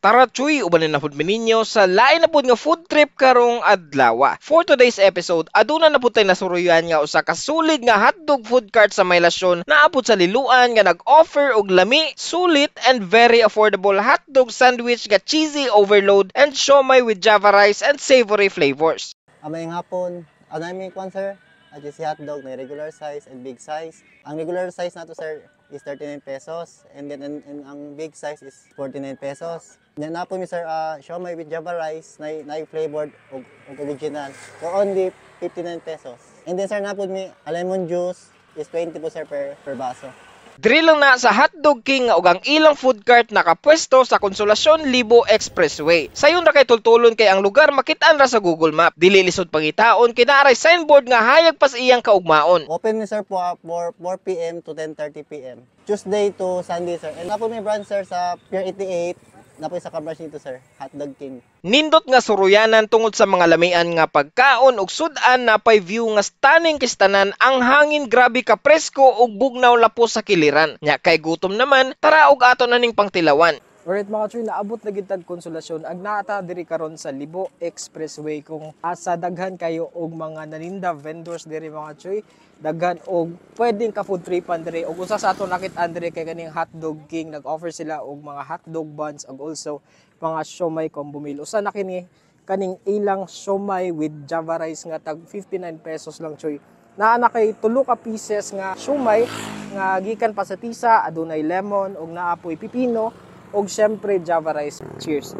Tara chuy, ubanin na pud mi ninyo sa lain na pud nga food trip karong adlaw. For today's episode, aduna na pud tay nasuruyan nga usa ka sulit nga hotdog food cart sa Maylasyon na apod sa Liluan nga nag-offer og lami, sulit and very affordable hotdog sandwich nga cheesy overload and siomai with java rice and savory flavors. Amayang hapon, namin kwan sir, si hotdog na regular size and big size. Ang regular size nato sir is 39 pesos and then ang big size is 49 pesos. Yan na po mi sir, siomai with java rice na flavored og original for only 59 pesos. And then sir na po mi lemon juice is 20 po sir per baso. Diri lang na sa Hotdog King nga ug ang ilang food cart nakapwesto sa Konsolasyon Libo Expressway. Sayon ra kay tultulon kay ang lugar makitaan ra sa Google Map. Dili lisod pangitaon kay naaray signboard nga hayag pas iyang kaugmaon. Open ni sir po for 4 PM to 10:30 PM. Tuesday to Sunday sir. And na po may branch sir sa Pier 88. Na po sa ka-branch nito sir, Hotdog King. Nindot nga suruyanan tungod sa mga lamian nga pagkaon ug sudan na pay view nga stunning kistanan, ang hangin grabe ka presko ug bugnaw lapo sa kiliran. Nya kay gutom naman, tara og ato na ning pangtilawan. Alright mga choy, naabot na gid tag Konsolasyon. Ag naata diri karon sa Libo Expressway kung asa daghan kayo og mga naninda vendors diri mga choy. Daghan og pwedeng ka food tripan diri og usa sa ato nakit-an diri kay kaning Hotdog King, nag-offer sila og mga hotdog buns ug also mga siomai combo meal. Usa na kini kaning ilang siomai with java rice nga tag 59 pesos lang choy. Naa na kay tulo ka pieces nga siomai nga gikan pa sa tisa, adunay lemon ug naapoy pipino og syempre java rice. Cheers.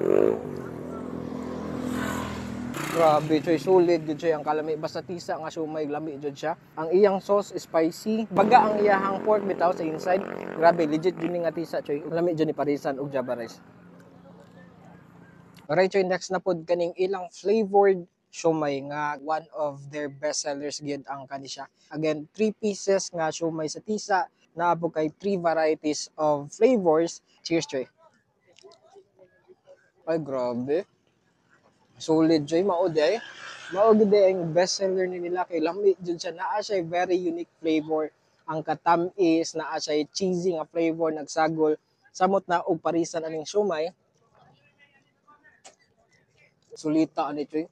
Grabe choy, sulit jud choy ang kalami, basta tisa nga siomai lami jud siya. Ang iyang sauce is spicy, baga ang iyang pork bitaw sa inside. Grabe legit jud nga tisa choy. Lami jud ni parisan og java rice. Alright choy, next na pod kaning ilang flavored siomai nga one of their best sellers gyud ang kani siya. Again, 3 pieces nga siomai sa tisa, naabot kay 3 varieties of flavors. Cheers choy. Ay, grabe. Solid, Joy. Maod ay. Maod ay ang best seller nila. Kay lami dyan siya. Naa siya very unique flavor. Ang katamis, naa siya cheesy nga flavor, nagsagol. Samot na og parisan aning siomai. Sulita ani Joy.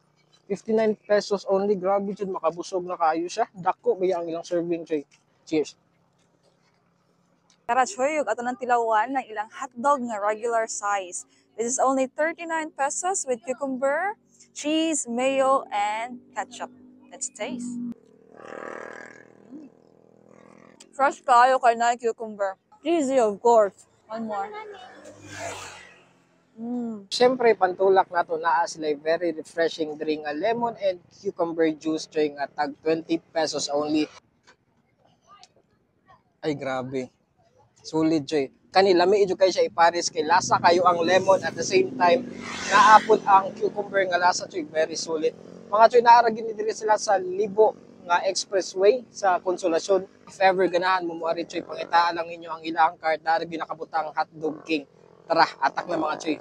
59 pesos only. Grabe dyan. Makabusog na kayo siya. Dako ba ang ilang serving, Joy. Cheers. Tara choy, ato ng tilawan ng ilang hotdog nga regular size. This is only 39 pesos with cucumber, cheese, mayo, and ketchup. Let's taste. Fresh kayo kay na cucumber. Cheesy, of course. One more. Siyempre, pantulak nato naa sila very refreshing drink, a lemon and cucumber juice choy nga tag 20 pesos only. Ay, grabe. Sulit choy. Kani lami idyo kay siya ipares kay lasa kayo ang lemon at the same time naapod ang cucumber nga lasa choy, very sulit. Mga choy, naara gid diri sila sa Libo nga Expressway sa Konsolasyon. If ever ganahan mo moari choy, pangitaan lang ninyo ang ilang cart, naara gyud nakabutang Hotdog King. Tara, atak na mga choy.